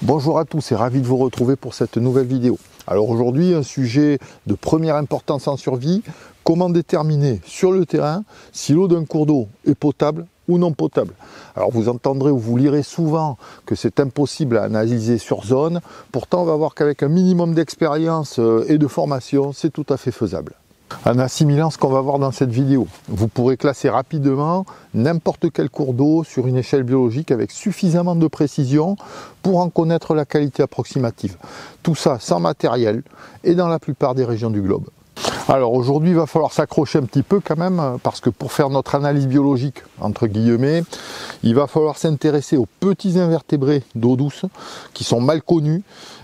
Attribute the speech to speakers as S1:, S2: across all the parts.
S1: Bonjour à tous et ravi de vous retrouver pour cette nouvelle vidéo. Alors aujourd'hui, un sujet de première importance en survie, comment déterminer sur le terrain si l'eau d'un cours d'eau est potable ou non potable. Alors vous entendrez ou vous lirez souvent que c'est impossible à analyser sur zone, pourtant on va voir qu'avec un minimum d'expérience et de formation, c'est tout à fait faisable. En assimilant ce qu'on va voir dans cette vidéo, vous pourrez classer rapidement n'importe quel cours d'eau sur une échelle biologique avec suffisamment de précision pour en connaître la qualité approximative. Tout ça sans matériel et dans la plupart des régions du globe. Alors aujourd'hui, il va falloir s'accrocher un petit peu quand même, parce que pour faire notre analyse biologique, entre guillemets, il va falloir s'intéresser aux petits invertébrés d'eau douce qui sont mal connus.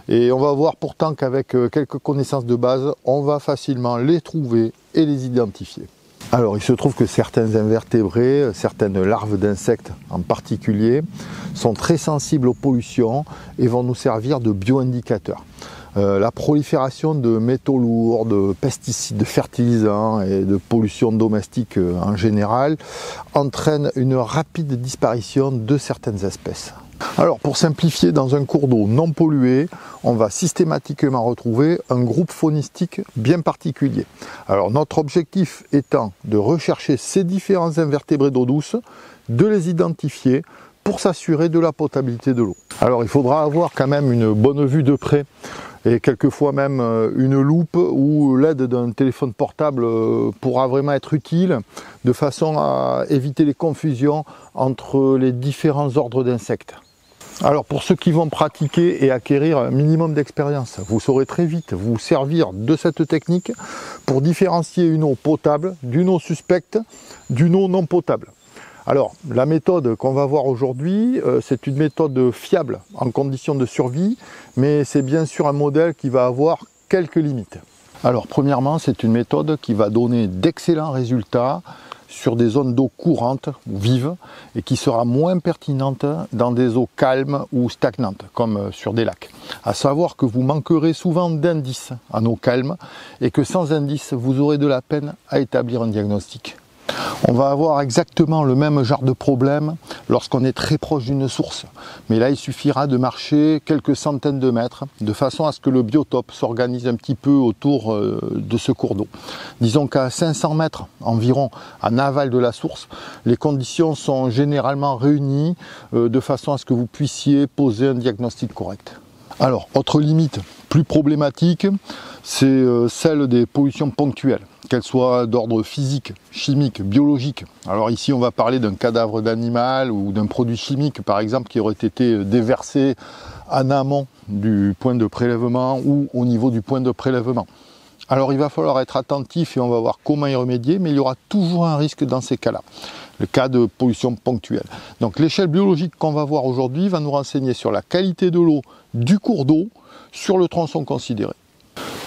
S1: Et on va voir pourtant qu'avec quelques connaissances de base, on va facilement les trouver et les identifier. Alors il se trouve que certains invertébrés, certaines larves d'insectes en particulier, sont très sensibles aux pollutions et vont nous servir de bioindicateurs. La prolifération de métaux lourds, de pesticides, de fertilisants et de pollution domestique en général entraîne une rapide disparition de certaines espèces. Alors pour simplifier, dans un cours d'eau non pollué, on va systématiquement retrouver un groupe faunistique bien particulier. Alors notre objectif étant de rechercher ces différents invertébrés d'eau douce, de les identifier pour s'assurer de la potabilité de l'eau. Alors il faudra avoir quand même une bonne vue de près et quelquefois même une loupe ou l'aide d'un téléphone portable pourra vraiment être utile de façon à éviter les confusions entre les différents ordres d'insectes. Alors pour ceux qui vont pratiquer et acquérir un minimum d'expérience, vous saurez très vite vous servir de cette technique pour différencier une eau potable d'une eau suspecte d'une eau non potable. Alors la méthode qu'on va voir aujourd'hui, c'est une méthode fiable en conditions de survie, mais c'est bien sûr un modèle qui va avoir quelques limites. Alors premièrement, c'est une méthode qui va donner d'excellents résultats sur des zones d'eau courantes ou vives et qui sera moins pertinente dans des eaux calmes ou stagnantes comme sur des lacs. À savoir que vous manquerez souvent d'indices en eau calme et que sans indices vous aurez de la peine à établir un diagnostic. On va avoir exactement le même genre de problème lorsqu'on est très proche d'une source. Mais là, il suffira de marcher quelques centaines de mètres de façon à ce que le biotope s'organise un petit peu autour de ce cours d'eau. Disons qu'à 500 mètres environ en aval de la source, les conditions sont généralement réunies de façon à ce que vous puissiez poser un diagnostic correct. Alors, autre limite plus problématique, c'est celle des pollutions ponctuelles, qu'elles soient d'ordre physique, chimique, biologique. Alors ici, on va parler d'un cadavre d'animal ou d'un produit chimique, par exemple, qui aurait été déversé en amont du point de prélèvement ou au niveau du point de prélèvement. Alors il va falloir être attentif et on va voir comment y remédier, mais il y aura toujours un risque dans ces cas-là, le cas de pollution ponctuelle. Donc l'échelle biologique qu'on va voir aujourd'hui va nous renseigner sur la qualité de l'eau du cours d'eau sur le tronçon considéré.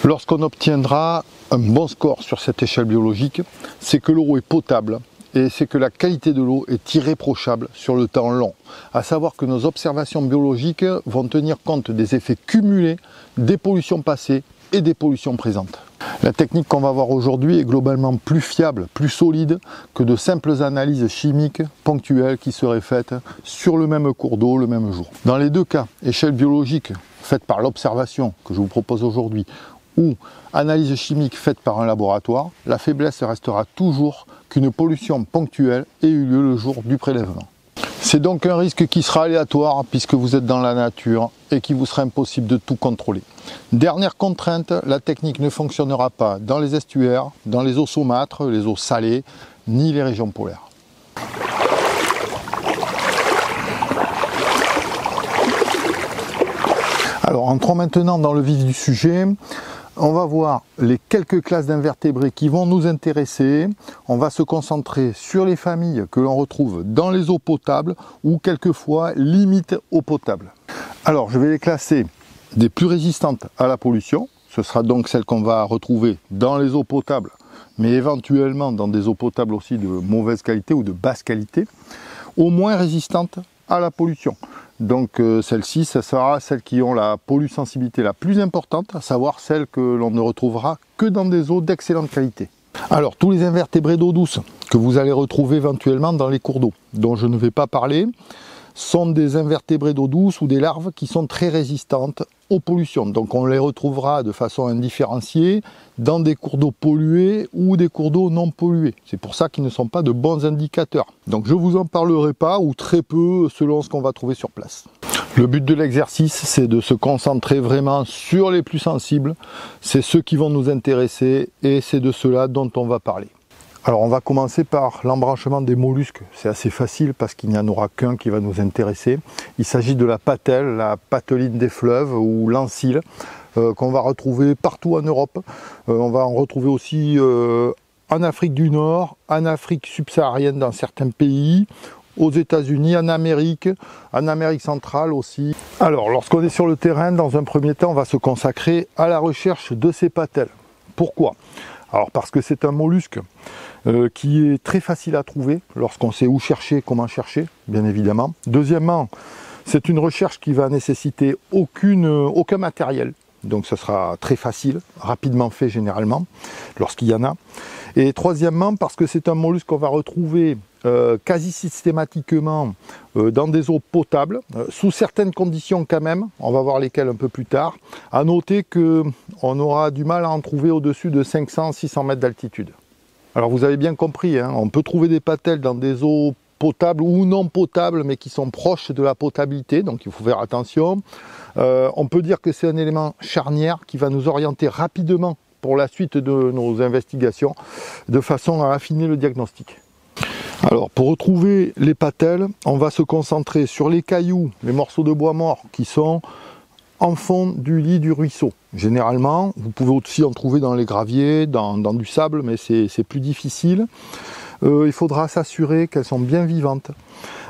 S1: Lorsqu'on obtiendra un bon score sur cette échelle biologique, c'est que l'eau est potable et c'est que la qualité de l'eau est irréprochable sur le temps long. À savoir que nos observations biologiques vont tenir compte des effets cumulés des pollutions passées et des pollutions présentes. La technique qu'on va voir aujourd'hui est globalement plus fiable, plus solide que de simples analyses chimiques ponctuelles qui seraient faites sur le même cours d'eau le même jour. Dans les deux cas, échelle biologique faite par l'observation que je vous propose aujourd'hui ou analyse chimique faite par un laboratoire, la faiblesse restera toujours qu'une pollution ponctuelle ait eu lieu le jour du prélèvement. C'est donc un risque qui sera aléatoire puisque vous êtes dans la nature et qu'il vous sera impossible de tout contrôler. Dernière contrainte, la technique ne fonctionnera pas dans les estuaires, dans les eaux saumâtres, les eaux salées, ni les régions polaires. Alors entrons maintenant dans le vif du sujet. On va voir les quelques classes d'invertébrés qui vont nous intéresser. On va se concentrer sur les familles que l'on retrouve dans les eaux potables ou quelquefois limite eau potable. Alors je vais les classer des plus résistantes à la pollution. Ce sera donc celles qu'on va retrouver dans les eaux potables, mais éventuellement dans des eaux potables aussi de mauvaise qualité ou de basse qualité, aux moins résistantes à la pollution. Donc celles-ci, ça sera celles qui ont la pollusensibilité la plus importante, à savoir celles que l'on ne retrouvera que dans des eaux d'excellente qualité. Alors tous les invertébrés d'eau douce que vous allez retrouver éventuellement dans les cours d'eau, dont je ne vais pas parler, sont des invertébrés d'eau douce ou des larves qui sont très résistantes aux pollutions. Donc on les retrouvera de façon indifférenciée dans des cours d'eau pollués ou des cours d'eau non pollués. C'est pour ça qu'ils ne sont pas de bons indicateurs. Donc je ne vous en parlerai pas ou très peu selon ce qu'on va trouver sur place. Le but de l'exercice, c'est de se concentrer vraiment sur les plus sensibles. C'est ceux qui vont nous intéresser et c'est de ceux-là dont on va parler. Alors on va commencer par l'embranchement des mollusques. C'est assez facile parce qu'il n'y en aura qu'un qui va nous intéresser. Il s'agit de la patelle, la pateline des fleuves ou l'ancile qu'on va retrouver partout en Europe. On va en retrouver aussi en Afrique du Nord, en Afrique subsaharienne dans certains pays, aux États-Unis, en Amérique centrale aussi. Alors lorsqu'on est sur le terrain, dans un premier temps, on va se consacrer à la recherche de ces patelles. Pourquoi ? Alors parce que c'est un mollusque qui est très facile à trouver lorsqu'on sait où chercher, comment chercher, bien évidemment. Deuxièmement, c'est une recherche qui va nécessiter aucun matériel. Donc ce sera très facile, rapidement fait généralement, lorsqu'il y en a. Et troisièmement, parce que c'est un mollusque qu'on va retrouver quasi systématiquement dans des eaux potables, sous certaines conditions quand même, on va voir lesquelles un peu plus tard. À noter qu'on aura du mal à en trouver au-dessus de 500-600 mètres d'altitude. Alors vous avez bien compris, hein, on peut trouver des patelles dans des eaux potables ou non potables, mais qui sont proches de la potabilité, donc il faut faire attention. On peut dire que c'est un élément charnière qui va nous orienter rapidement pour la suite de nos investigations, de façon à affiner le diagnostic. Alors pour retrouver les patelles, on va se concentrer sur les cailloux, les morceaux de bois mort qui sont en fond du lit du ruisseau. Généralement, vous pouvez aussi en trouver dans les graviers, dans du sable, mais c'est plus difficile. Il faudra s'assurer qu'elles sont bien vivantes,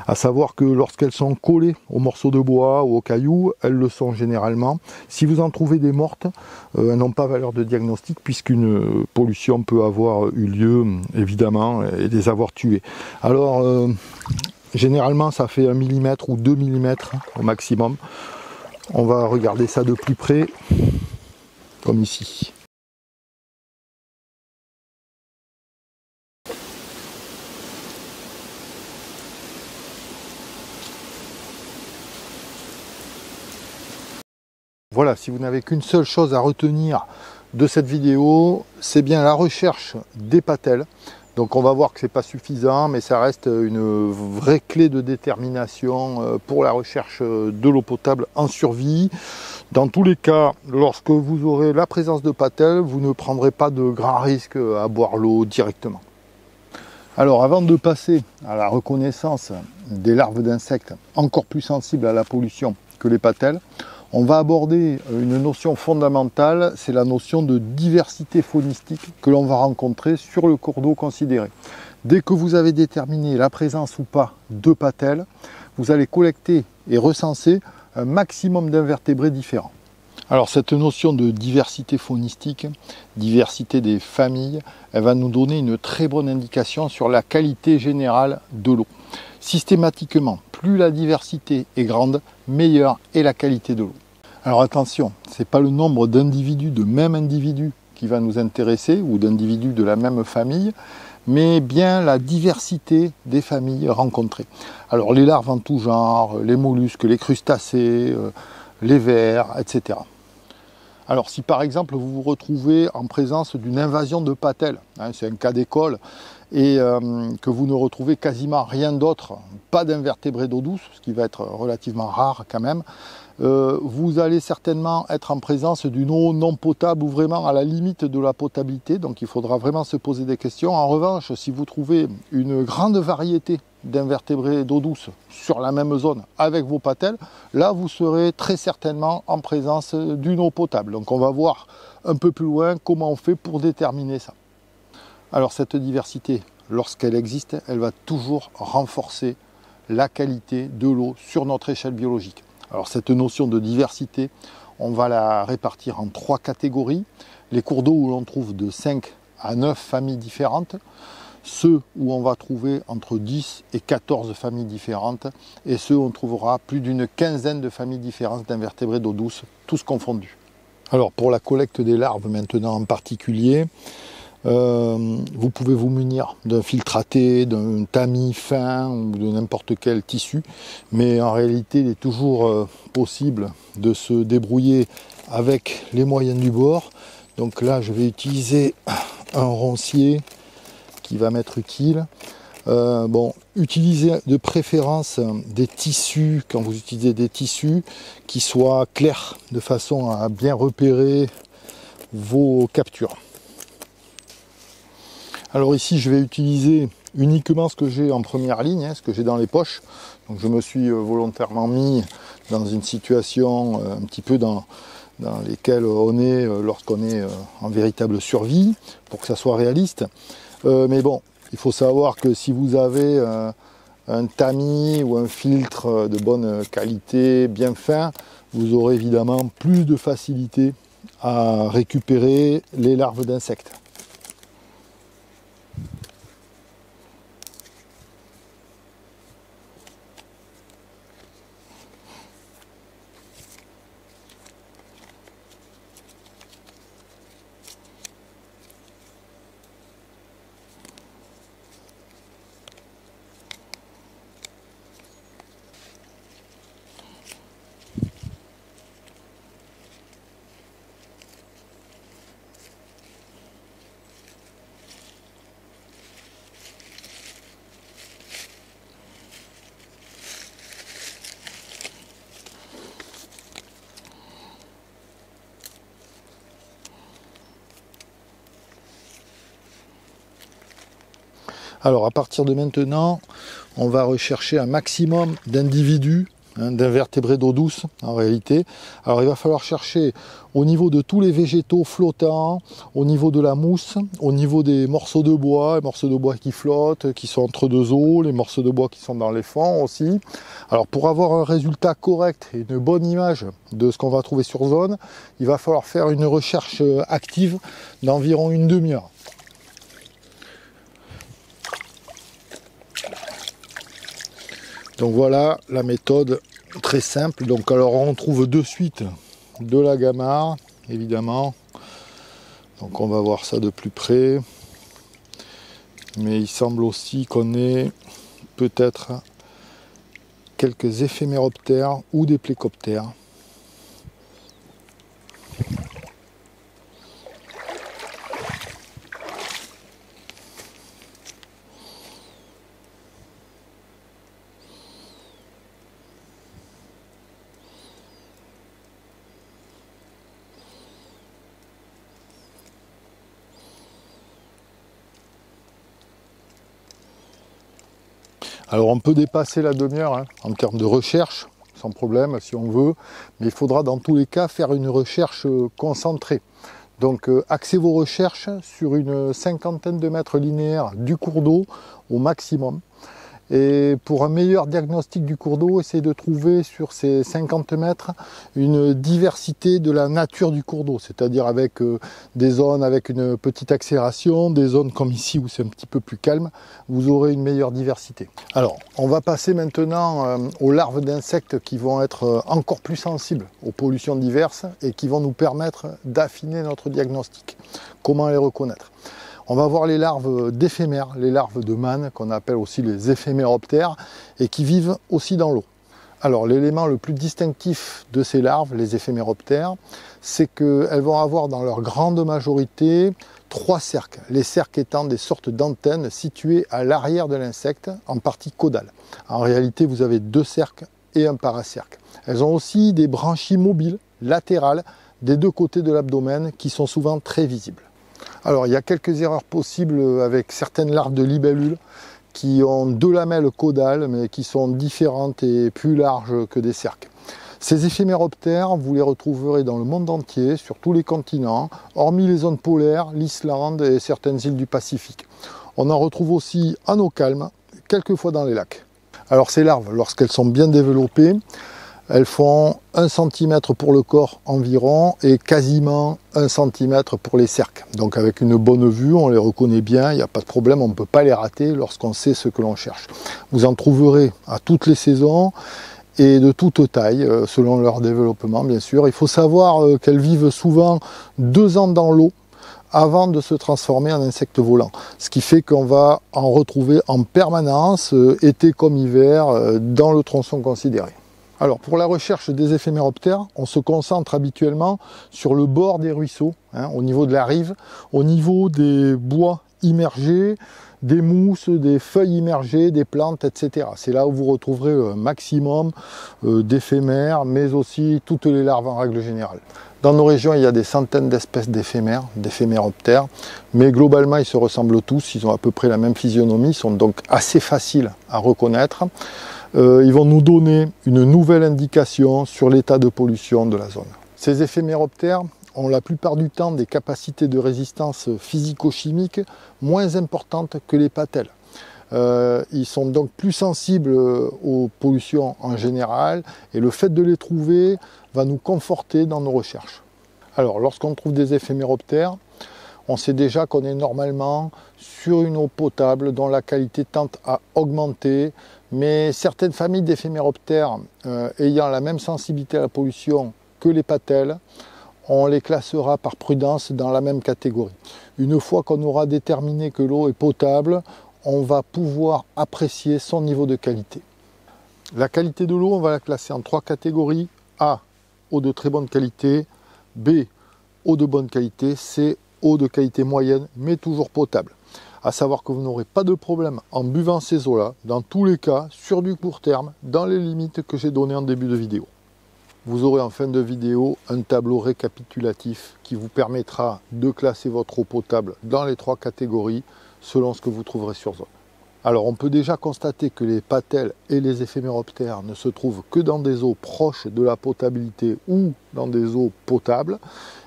S1: à savoir que lorsqu'elles sont collées aux morceaux de bois ou aux cailloux, elles le sont généralement. Si vous en trouvez des mortes, elles n'ont pas valeur de diagnostic puisqu'une pollution peut avoir eu lieu, évidemment, et les avoir tuées. Alors, généralement, ça fait 1 mm ou 2 mm au maximum. On va regarder ça de plus près, comme ici. Voilà, si vous n'avez qu'une seule chose à retenir de cette vidéo, c'est bien la recherche des patelles. Donc on va voir que ce n'est pas suffisant, mais ça reste une vraie clé de détermination pour la recherche de l'eau potable en survie. Dans tous les cas, lorsque vous aurez la présence de patelles, vous ne prendrez pas de grands risques à boire l'eau directement. Alors avant de passer à la reconnaissance des larves d'insectes encore plus sensibles à la pollution que les patelles, on va aborder une notion fondamentale, c'est la notion de diversité faunistique que l'on va rencontrer sur le cours d'eau considéré. Dès que vous avez déterminé la présence ou pas de patelles, vous allez collecter et recenser un maximum d'invertébrés différents. Alors cette notion de diversité faunistique, diversité des familles, elle va nous donner une très bonne indication sur la qualité générale de l'eau. Systématiquement, plus la diversité est grande, meilleure est la qualité de l'eau. Alors attention, ce n'est pas le nombre d'individus de même individu qui va nous intéresser, ou d'individus de la même famille, mais bien la diversité des familles rencontrées. Alors les larves en tout genre, les mollusques, les crustacés, les vers, etc. Alors si par exemple vous vous retrouvez en présence d'une invasion de patelles, hein, c'est un cas d'école, et que vous ne retrouvez quasiment rien d'autre, pas d'invertébrés d'eau douce, ce qui va être relativement rare quand même, vous allez certainement être en présence d'une eau non potable ou vraiment à la limite de la potabilité, donc il faudra vraiment se poser des questions. En revanche, si vous trouvez une grande variété d'invertébrés d'eau douce sur la même zone avec vos patelles, là vous serez très certainement en présence d'une eau potable. Donc on va voir un peu plus loin comment on fait pour déterminer ça. Alors cette diversité, lorsqu'elle existe, elle va toujours renforcer la qualité de l'eau sur notre échelle biologique. Alors cette notion de diversité, on va la répartir en 3 catégories. Les cours d'eau où l'on trouve de 5 à 9 familles différentes, ceux où on va trouver entre 10 et 14 familles différentes, et ceux où on trouvera plus d'une quinzaine de familles différentes d'invertébrés d'eau douce, tous confondus. Alors pour la collecte des larves maintenant en particulier, Vous pouvez vous munir d'un filtre à thé, d'un tamis fin ou de n'importe quel tissu, mais en réalité il est toujours possible de se débrouiller avec les moyens du bord. Donc là je vais utiliser un roncier qui va m'être utile. Bon, utilisez de préférence des tissus, quand vous utilisez des tissus, qui soient clairs, de façon à bien repérer vos captures. Alors ici, je vais utiliser uniquement ce que j'ai en première ligne, ce que j'ai dans les poches. Donc je me suis volontairement mis dans une situation un petit peu dans lesquelles on est lorsqu'on est en véritable survie, pour que ça soit réaliste. Mais bon, il faut savoir que si vous avez un tamis ou un filtre de bonne qualité, bien fin, vous aurez évidemment plus de facilité à récupérer les larves d'insectes. Alors à partir de maintenant, on va rechercher un maximum d'individus, d'invertébrés d'eau douce en réalité. Alors il va falloir chercher au niveau de tous les végétaux flottants, au niveau de la mousse, au niveau des morceaux de bois, les morceaux de bois qui flottent, qui sont entre deux eaux, les morceaux de bois qui sont dans les fonds aussi. Alors pour avoir un résultat correct et une bonne image de ce qu'on va trouver sur zone, il va falloir faire une recherche active d'environ une demi-heure. Donc voilà la méthode très simple. Donc alors on trouve de suite de la gamarre, évidemment. Donc on va voir ça de plus près. Mais il semble aussi qu'on ait peut-être quelques éphéméroptères ou des plécoptères. Alors on peut dépasser la demi-heure en termes de recherche, sans problème si on veut, mais il faudra dans tous les cas faire une recherche concentrée. Donc axez vos recherches sur une cinquantaine de mètres linéaires du cours d'eau au maximum. Et pour un meilleur diagnostic du cours d'eau, essayez de trouver sur ces 50 mètres une diversité de la nature du cours d'eau, c'est-à-dire avec des zones avec une petite accélération, des zones comme ici où c'est un petit peu plus calme, vous aurez une meilleure diversité. Alors, on va passer maintenant aux larves d'insectes qui vont être encore plus sensibles aux pollutions diverses et qui vont nous permettre d'affiner notre diagnostic. Comment les reconnaître ? On va voir les larves d'éphémères, les larves de manne, qu'on appelle aussi les éphéméroptères, et qui vivent aussi dans l'eau. Alors l'élément le plus distinctif de ces larves, les éphéméroptères, c'est qu'elles vont avoir dans leur grande majorité 3 cerques. Les cerques étant des sortes d'antennes situées à l'arrière de l'insecte, en partie caudale. En réalité, vous avez 2 cerques et un paracercle. Elles ont aussi des branchies mobiles, latérales, des 2 côtés de l'abdomen, qui sont souvent très visibles. Alors il y a quelques erreurs possibles avec certaines larves de libellules qui ont 2 lamelles caudales mais qui sont différentes et plus larges que des cerques. Ces éphéméroptères, vous les retrouverez dans le monde entier, sur tous les continents, hormis les zones polaires, l'Islande et certaines îles du Pacifique. On en retrouve aussi en eau calme, quelquefois dans les lacs. Alors ces larves, lorsqu'elles sont bien développées, elles font 1 cm pour le corps environ et quasiment 1 cm pour les cerques. Donc avec une bonne vue, on les reconnaît bien, il n'y a pas de problème, on ne peut pas les rater lorsqu'on sait ce que l'on cherche. Vous en trouverez à toutes les saisons et de toute taille, selon leur développement bien sûr. Il faut savoir qu'elles vivent souvent 2 ans dans l'eau avant de se transformer en insecte volant. Ce qui fait qu'on va en retrouver en permanence, été comme hiver, dans le tronçon considéré. Alors pour la recherche des éphéméroptères, on se concentre habituellement sur le bord des ruisseaux, au niveau de la rive, au niveau des bois immergés, des mousses, des feuilles immergées, des plantes, etc. C'est là où vous retrouverez un maximum d'éphémères, mais aussi toutes les larves en règle générale. Dans nos régions, il y a des centaines d'espèces d'éphémères, d'éphéméroptères, mais globalement, ils se ressemblent tous, ils ont à peu près la même physionomie, ils sont donc assez faciles à reconnaître. Ils vont nous donner une nouvelle indication sur l'état de pollution de la zone. Ces éphéméroptères ont la plupart du temps des capacités de résistance physico-chimique moins importantes que les patelles. Ils sont donc plus sensibles aux pollutions en général et le fait de les trouver va nous conforter dans nos recherches. Alors lorsqu'on trouve des éphéméroptères, on sait déjà qu'on est normalement sur une eau potable dont la qualité tend à augmenter, mais certaines familles d'éphéméroptères ayant la même sensibilité à la pollution que les patelles, on les classera par prudence dans la même catégorie. Une fois qu'on aura déterminé que l'eau est potable, on va pouvoir apprécier son niveau de qualité. La qualité de l'eau, on va la classer en 3 catégories. A, eau de très bonne qualité. B, eau de bonne qualité. C, eau de qualité moyenne, mais toujours potable. À savoir que vous n'aurez pas de problème en buvant ces eaux-là, dans tous les cas, sur du court terme, dans les limites que j'ai données en début de vidéo. Vous aurez en fin de vidéo un tableau récapitulatif qui vous permettra de classer votre eau potable dans les 3 catégories selon ce que vous trouverez sur zone. Alors on peut déjà constater que les patelles et les éphéméroptères ne se trouvent que dans des eaux proches de la potabilité ou dans des eaux potables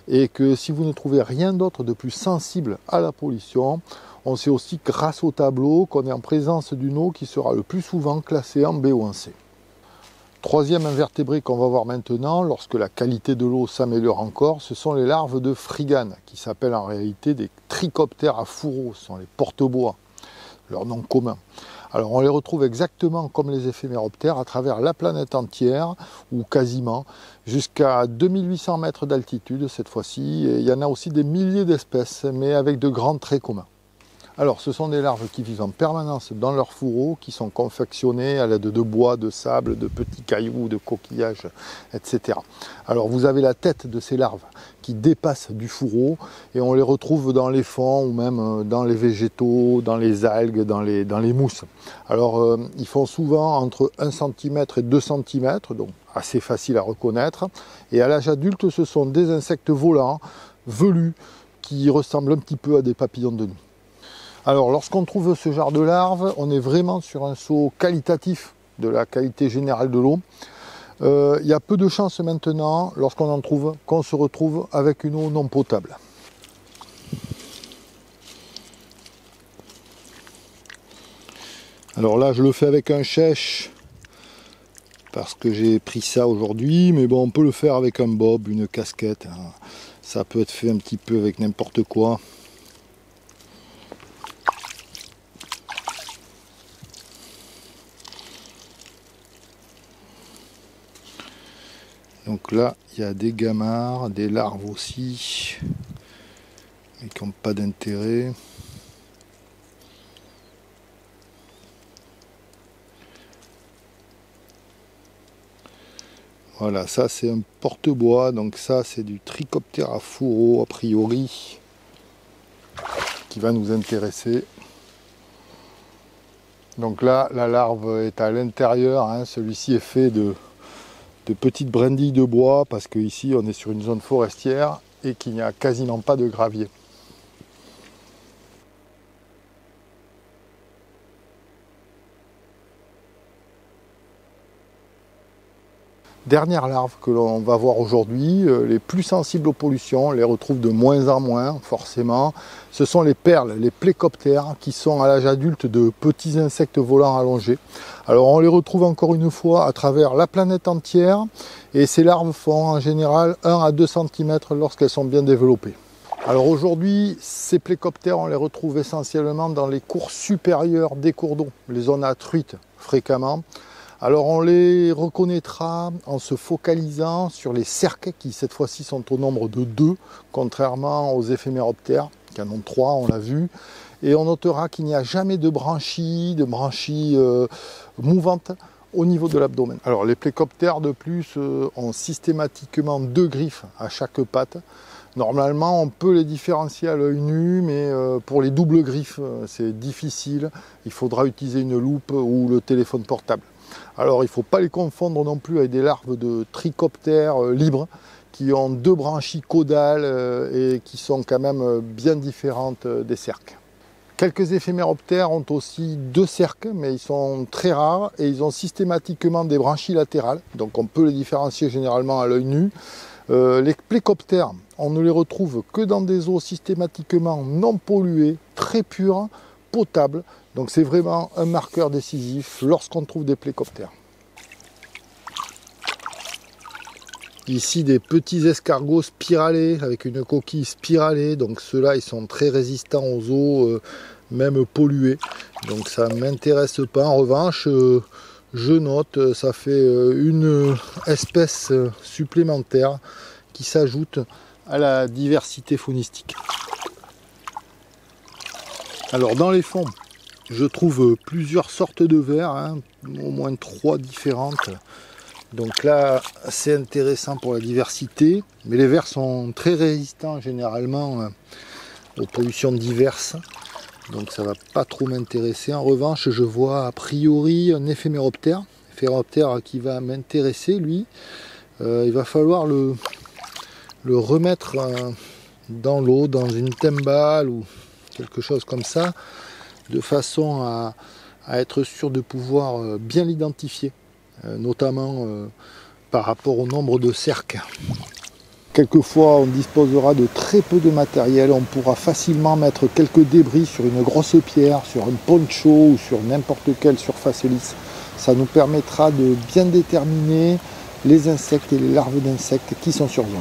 S1: et que si vous ne trouvez rien d'autre de plus sensible à la pollution, on sait aussi grâce au tableau qu'on est en présence d'une eau qui sera le plus souvent classée en B ou en C. Troisième invertébré qu'on va voir maintenant, lorsque la qualité de l'eau s'améliore encore, ce sont les larves de frigane, qui s'appellent en réalité des trichoptères à fourreau, ce sont les porte-bois, leur nom commun. Alors on les retrouve exactement comme les éphéméroptères à travers la planète entière, ou quasiment, jusqu'à 2800 mètres d'altitude cette fois-ci, et il y en a aussi des milliers d'espèces, mais avec de grands traits communs. Alors, ce sont des larves qui vivent en permanence dans leurs fourreaux, qui sont confectionnés à l'aide de bois, de sable, de petits cailloux, de coquillages, etc. Alors, vous avez la tête de ces larves qui dépasse du fourreau et on les retrouve dans les fonds ou même dans les végétaux, dans les algues, dans les mousses. Alors, ils font souvent entre 1 cm et 2 cm, donc assez facile à reconnaître. Et à l'âge adulte, ce sont des insectes volants, velus, qui ressemblent un petit peu à des papillons de nuit. Alors lorsqu'on trouve ce genre de larves, on est vraiment sur un saut qualitatif de la qualité générale de l'eau. Il y a peu de chances maintenant, lorsqu'on en trouve, qu'on se retrouve avec une eau non potable. Alors là je le fais avec un chèche parce que j'ai pris ça aujourd'hui, mais bon on peut le faire avec un bob, une casquette, hein. Ça peut être fait un petit peu avec n'importe quoi. Donc là, il y a des gamarres, des larves aussi, mais qui n'ont pas d'intérêt. Voilà, ça c'est un porte-bois, donc ça c'est du trichoptère à fourreau a priori, qui va nous intéresser. Donc là, la larve est à l'intérieur, hein. Celui-ci est fait de petites brindilles de bois parce qu'ici on est sur une zone forestière et qu'il n'y a quasiment pas de gravier. Dernière larve que l'on va voir aujourd'hui, les plus sensibles aux pollutions, on les retrouve de moins en moins forcément. Ce sont les perles, les plécoptères, qui sont à l'âge adulte de petits insectes volants allongés. Alors on les retrouve encore une fois à travers la planète entière et ces larves font en général 1 à 2 cm lorsqu'elles sont bien développées. Alors aujourd'hui, ces plécoptères, on les retrouve essentiellement dans les cours supérieurs des cours d'eau, les zones à truites fréquemment, Alors on les reconnaîtra en se focalisant sur les cerques qui cette fois-ci sont au nombre de 2, contrairement aux éphéméroptères qui en ont 3, on l'a vu. Et on notera qu'il n'y a jamais de branchies mouvantes au niveau de l'abdomen. Alors les plécoptères de plus ont systématiquement 2 griffes à chaque patte. Normalement on peut les différencier à l'œil nu, mais pour les doubles griffes c'est difficile. Il faudra utiliser une loupe ou le téléphone portable. Alors il ne faut pas les confondre non plus avec des larves de trichoptères libres qui ont 2 branchies caudales et qui sont quand même bien différentes des cerques. Quelques éphéméroptères ont aussi 2 cerques, mais ils sont très rares et ils ont systématiquement des branchies latérales, donc on peut les différencier généralement à l'œil nu. Les plécoptères, on ne les retrouve que dans des eaux systématiquement non polluées, très pures, potables, donc c'est vraiment un marqueur décisif lorsqu'on trouve des plécoptères. Ici des petits escargots spiralés avec une coquille spiralée, donc ceux-là ils sont très résistants aux eaux même polluées, donc ça ne m'intéresse pas. En revanche je note, ça fait une espèce supplémentaire qui s'ajoute à la diversité faunistique. Alors dans les fonds je trouve plusieurs sortes de vers, hein, au moins 3 différentes. Donc là, c'est intéressant pour la diversité, mais les vers sont très résistants généralement aux pollutions diverses, donc ça ne va pas trop m'intéresser. En revanche, je vois a priori un éphéméroptère qui va m'intéresser, lui. Il va falloir le remettre dans l'eau, dans une timbale ou quelque chose comme ça, de façon à être sûr de pouvoir bien l'identifier. Notamment par rapport au nombre de cerques. Quelquefois on disposera de très peu de matériel, on pourra facilement mettre quelques débris sur une grosse pierre, sur un poncho ou sur n'importe quelle surface lisse. Ça nous permettra de bien déterminer les insectes et les larves d'insectes qui sont sur zone.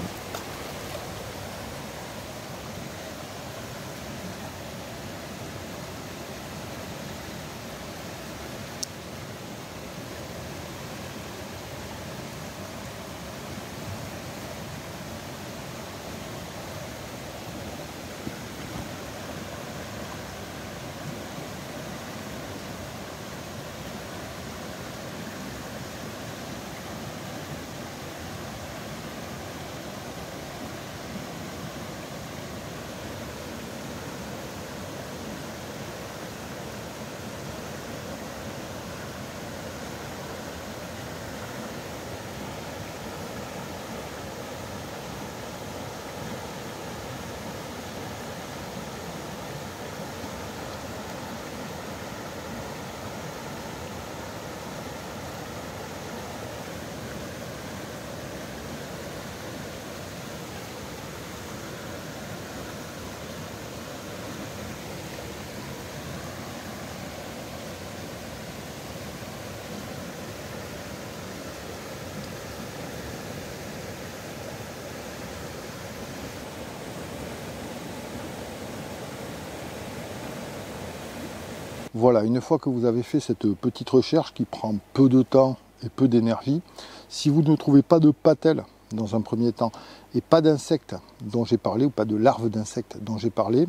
S1: Voilà, une fois que vous avez fait cette petite recherche qui prend peu de temps et peu d'énergie, si vous ne trouvez pas de patelles dans un premier temps et pas d'insectes dont j'ai parlé ou pas de larves d'insectes dont j'ai parlé,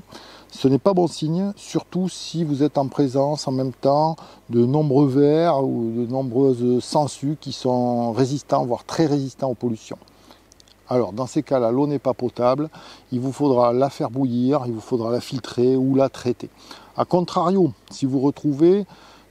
S1: ce n'est pas bon signe, surtout si vous êtes en présence en même temps de nombreux vers ou de nombreuses sangsues qui sont résistants, voire très résistants aux pollutions. Alors dans ces cas-là, l'eau n'est pas potable, il vous faudra la faire bouillir, il vous faudra la filtrer ou la traiter. A contrario, si vous retrouvez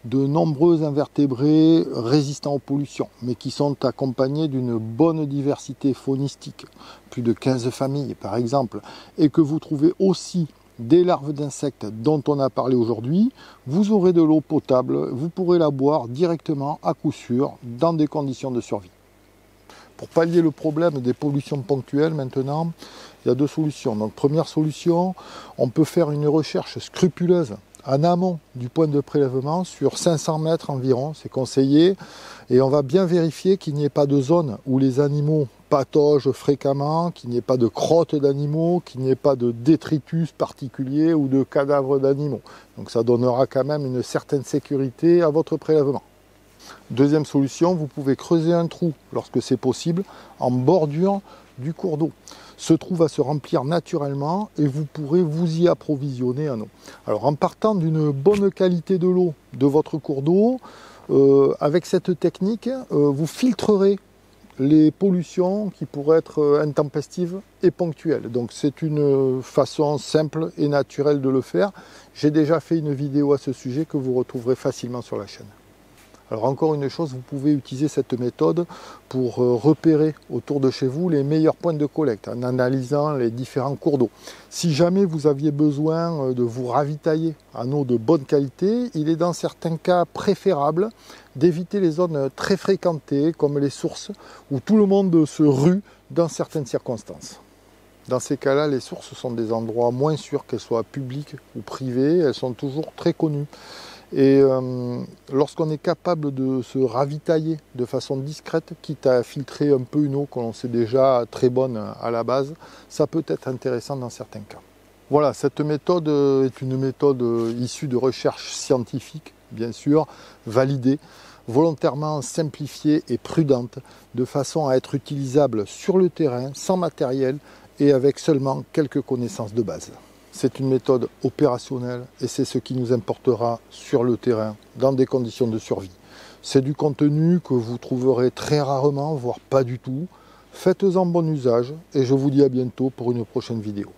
S1: de nombreux invertébrés résistants aux pollutions, mais qui sont accompagnés d'une bonne diversité faunistique, plus de 15 familles par exemple, et que vous trouvez aussi des larves d'insectes dont on a parlé aujourd'hui, vous aurez de l'eau potable, vous pourrez la boire directement à coup sûr dans des conditions de survie. Pour pallier le problème des pollutions ponctuelles maintenant, il y a 2 solutions. Donc première solution, on peut faire une recherche scrupuleuse en amont du point de prélèvement sur 500 mètres environ, c'est conseillé, et on va bien vérifier qu'il n'y ait pas de zone où les animaux pataugent fréquemment, qu'il n'y ait pas de crottes d'animaux, qu'il n'y ait pas de détritus particuliers ou de cadavres d'animaux. Donc ça donnera quand même une certaine sécurité à votre prélèvement. Deuxième solution, vous pouvez creuser un trou lorsque c'est possible en bordure du cours d'eau. Ce trou va se remplir naturellement et vous pourrez vous y approvisionner en eau. Alors en partant d'une bonne qualité de l'eau de votre cours d'eau, avec cette technique, vous filtrerez les pollutions qui pourraient être intempestives et ponctuelles. Donc c'est une façon simple et naturelle de le faire. J'ai déjà fait une vidéo à ce sujet que vous retrouverez facilement sur la chaîne. Alors encore une chose, vous pouvez utiliser cette méthode pour repérer autour de chez vous les meilleurs points de collecte en analysant les différents cours d'eau. Si jamais vous aviez besoin de vous ravitailler en eau de bonne qualité, il est dans certains cas préférable d'éviter les zones très fréquentées comme les sources où tout le monde se rue dans certaines circonstances. Dans ces cas-là, les sources sont des endroits moins sûrs, qu'elles soient publiques ou privées, elles sont toujours très connues. Et lorsqu'on est capable de se ravitailler de façon discrète, quitte à filtrer un peu une eau que l'on sait déjà très bonne à la base, ça peut être intéressant dans certains cas. Voilà, cette méthode est une méthode issue de recherches scientifiques, bien sûr, validée, volontairement simplifiée et prudente, de façon à être utilisable sur le terrain, sans matériel et avec seulement quelques connaissances de base. C'est une méthode opérationnelle et c'est ce qui nous importera sur le terrain dans des conditions de survie. C'est du contenu que vous trouverez très rarement, voire pas du tout. Faites-en bon usage et je vous dis à bientôt pour une prochaine vidéo.